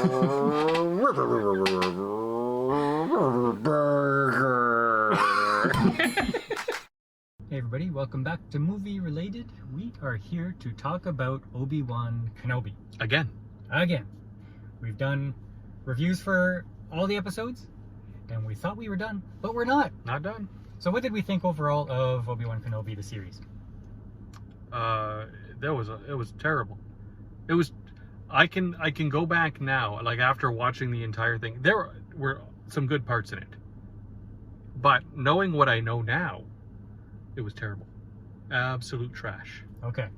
Hey everybody, welcome back to Movie Related. We are here to talk about Obiwan Kenobi. Again. We've done reviews for all the episodes, and we thought we were done, but we're not. Not done. So what did we think overall of Obiwan Kenobi, the series? It was terrible. It was. I can go back now, like after watching the entire thing. There were some good parts in it, but knowing what I know now, it was terrible. Absolute trash. Okay.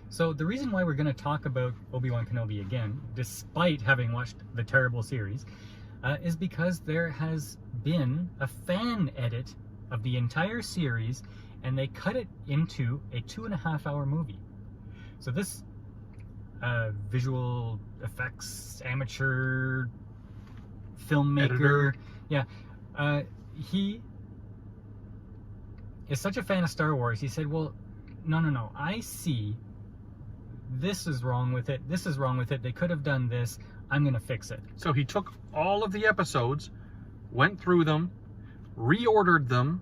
So the reason why we're going to talk about Obiwan Kenobi again, despite having watched the terrible series, is because there has been a fan edit of the entire series, and they cut it into a 2.5-hour movie. So this visual effects amateur filmmaker, editor. He is such a fan of Star Wars. He said, well, no, I see this is wrong with it, this is wrong with it, they could have done this, I'm gonna fix it. So he took all of the episodes, went through them, reordered them,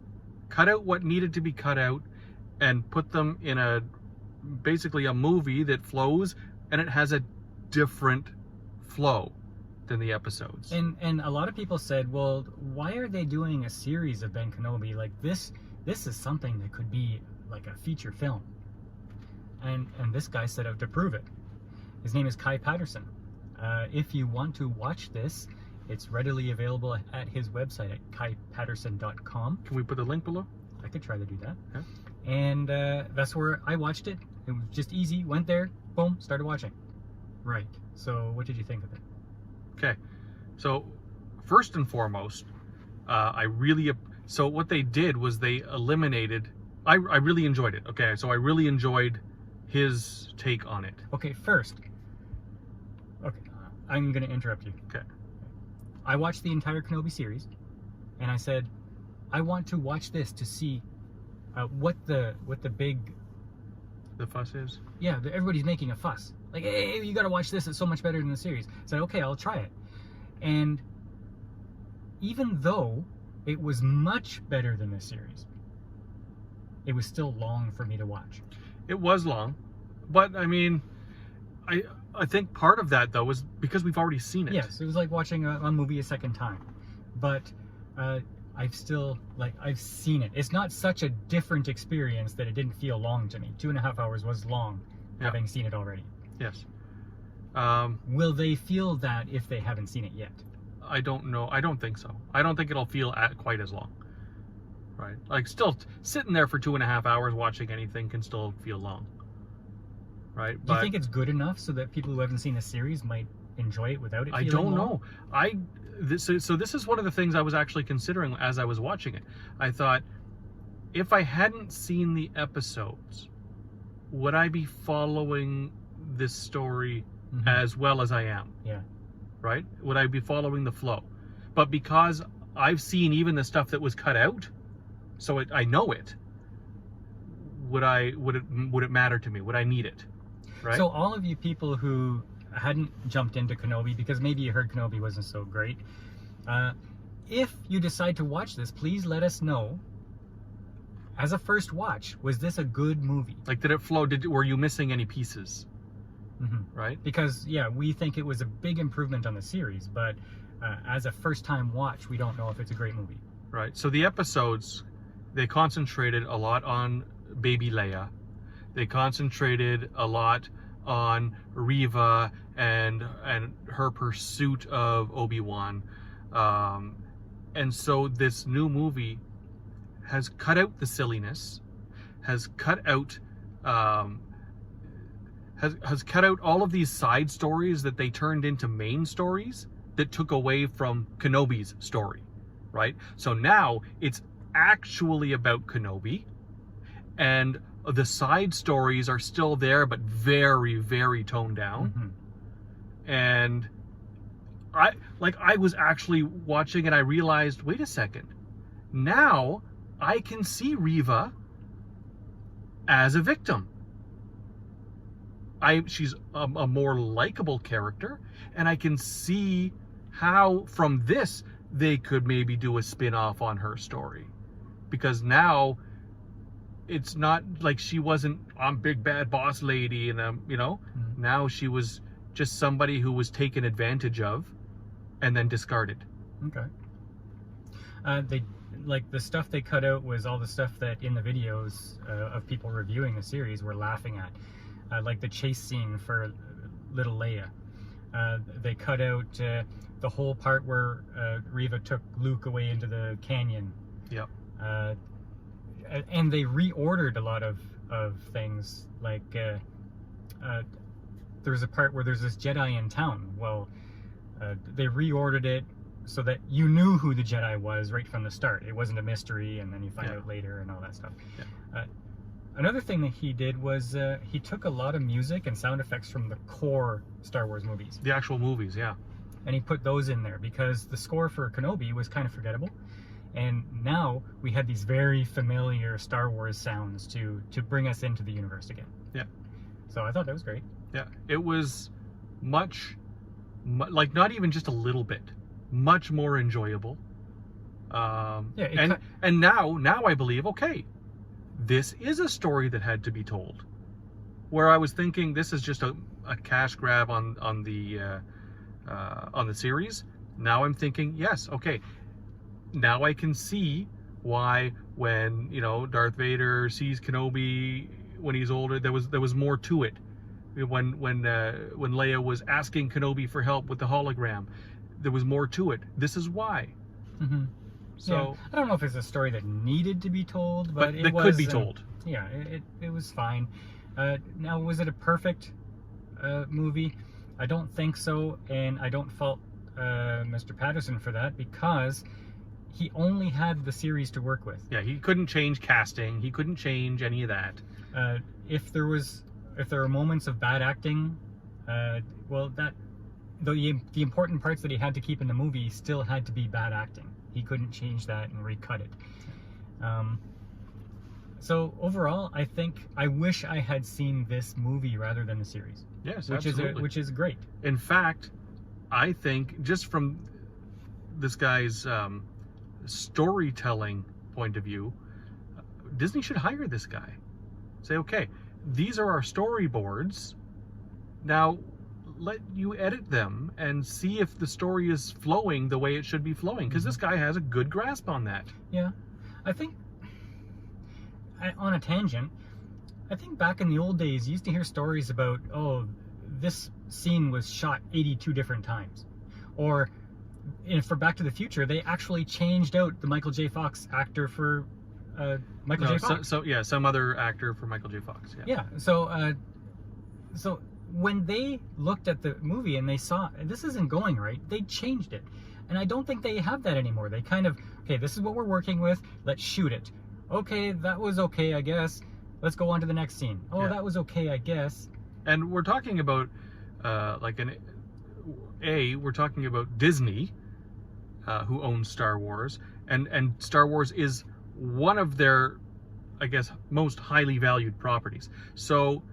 cut out what needed to be cut out, and put them in basically a movie that flows, and it has a different flow than the episodes. And a lot of people said, well, why are they doing a series of Ben Kenobi? Like this is something that could be like a feature film. And this guy set out to prove it. His name is Kai Patterson. If you want to watch this, it's readily available at his website at kaipatterson.com. Can we put the link below? I could try to do that. Yeah. And that's where I watched it. It was just easy. Went there, boom, started watching. Right. So what did you think of it? Okay. So first and foremost, so what they did was they eliminated, I really enjoyed it. Okay. So I really enjoyed his take on it. Okay. First. Okay. I'm going to interrupt you. Okay. I watched the entire Kenobi series, and I said, I want to watch this to see what the big... The fuss is? Yeah, everybody's making a fuss. Like, hey, you got to watch this. It's so much better than the series. I said, okay, I'll try it. And even though it was much better than the series, it was still long for me to watch. It was long, but I mean, I think part of that though was because we've already seen it. Yes, it was like watching a movie a second time. But I've seen it. It's not such a different experience that it didn't feel long to me. 2.5 hours was long, having seen it already. Yes. Will they feel that if they haven't seen it yet? I don't know. I don't think so. I don't think it'll feel quite as long. Right? Like still sitting there for 2.5 hours watching anything can still feel long. Right? Do you think it's good enough so that people who haven't seen the series might enjoy it without it feeling I don't long? know. So this is one of the things I was actually considering as I was watching it. I thought, if I hadn't seen the episodes, would I be following this story as well as I am? Yeah. Right? Would I be following the flow? But because I've seen even the stuff that was cut out, so I know it, would it matter to me? Would I need it? Right? So all of you people who hadn't jumped into Kenobi because maybe you heard Kenobi wasn't so great, if you decide to watch this, please let us know. As a first watch, was this a good movie? Like, did it flow? Were you missing any pieces? Right? Because we think it was a big improvement on the series, but as a first-time watch, we don't know if it's a great movie. Right. So the episodes, they concentrated a lot on baby Leia. They concentrated a lot on Reva and her pursuit of Obi-Wan. And so this new movie has cut out the silliness, has cut out has cut out all of these side stories that they turned into main stories that took away from Kenobi's story, right? So now it's actually about Kenobi, and the side stories are still there, but very, very toned down. And I was actually watching and I realized, wait a second, now I can see Reva as a victim. she's a more likable character, and I can see how from this they could maybe do a spin-off on her story, because now it's not like she wasn't big bad boss lady and now she was just somebody who was taken advantage of and then discarded. Okay. They like the stuff they cut out was all the stuff that in the videos of people reviewing the series were laughing at, like the chase scene for little Leia. They cut out the whole part where Reva took Luke away into the canyon. Yep. And they reordered a lot of things. Like there's a part where there's this Jedi in town. Well, they reordered it so that you knew who the Jedi was right from the start. It wasn't a mystery, and then you find out later and all that stuff. Yeah. Another thing that he did was he took a lot of music and sound effects from the core Star Wars movies. The actual movies, yeah. And he put those in there because the score for Kenobi was kind of forgettable. And now we had these very familiar Star Wars sounds to bring us into the universe again. Yeah. So I thought that was great. Yeah. It was like not even just a little bit, much more enjoyable. And now I believe, okay, this is a story that had to be told. Where I was thinking this is just a cash grab on the series. Now I'm thinking, yes, okay. Now I can see why when Darth Vader sees Kenobi when he's older, there was more to it. When Leia was asking Kenobi for help with the hologram, there was more to it. This is why. Mm-hmm. So yeah. I don't know if it's a story that needed to be told, but it could be told. Yeah, it was fine. Now, was it a perfect movie? I don't think so, and I don't fault Mr. Patterson for that, because he only had the series to work with. Yeah, he couldn't change casting. He couldn't change any of that. If there were moments of bad acting, well, the important parts that he had to keep in the movie still had to be bad acting. He couldn't change that and recut it. So overall, I wish I had seen this movie rather than the series. Yes, absolutely. Which is great. In fact, I think just from this guy's storytelling point of view, Disney should hire this guy. Say, okay, these are our storyboards. Now, let you edit them and see if the story is flowing the way it should be flowing, because this guy has a good grasp on that. Yeah, I think, on a tangent, I think back in the old days, you used to hear stories about, oh, this scene was shot 82 different times. Or for Back to the Future, they actually changed out the Michael J. Fox actor for Michael J. Fox. So yeah, some other actor for Michael J. Fox. Yeah. So when they looked at the movie and they saw this isn't going right, they changed it. And I don't think they have that anymore. They kind of, okay, this is what we're working with. Let's shoot it. Okay, that was okay, I guess. Let's go on to the next scene. Oh, that was okay, I guess. And we're talking about we're talking about Disney, who owns Star Wars, and Star Wars is one of their, I guess, most highly valued properties. So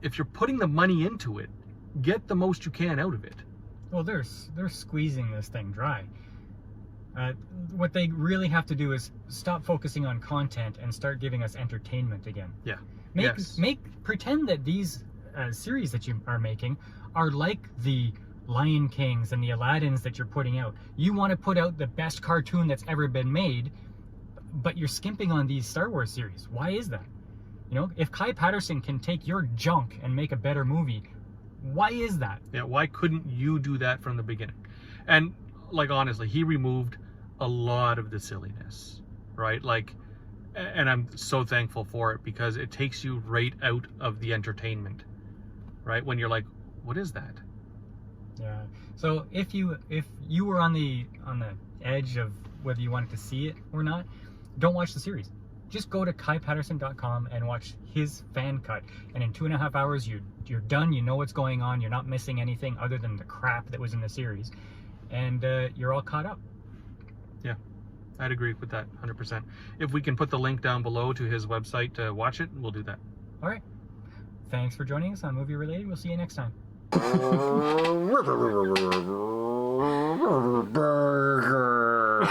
if you're putting the money into it, get the most you can out of it. Well, they're squeezing this thing dry. What they really have to do is stop focusing on content and start giving us entertainment again. Yeah. Pretend that these series that you are making are like the Lion Kings and the Aladdins that you're putting out. You want to put out the best cartoon that's ever been made, but you're skimping on these Star Wars series. Why is that? If Kai Patterson can take your junk and make a better movie, why is that? Yeah, why couldn't you do that from the beginning? And honestly, he removed a lot of the silliness, right? And I'm so thankful for it, because it takes you right out of the entertainment, right? When you're like, what is that? Yeah. So if you were on the edge of whether you wanted to see it or not, don't watch the series. Just go to kaipatterson.com and watch his fan cut. And in 2.5 hours, you're done. You know what's going on. You're not missing anything other than the crap that was in the series. And you're all caught up. Yeah, I'd agree with that 100%. If we can put the link down below to his website to watch it, we'll do that. All right. Thanks for joining us on Movie Related. We'll see you next time. Burger.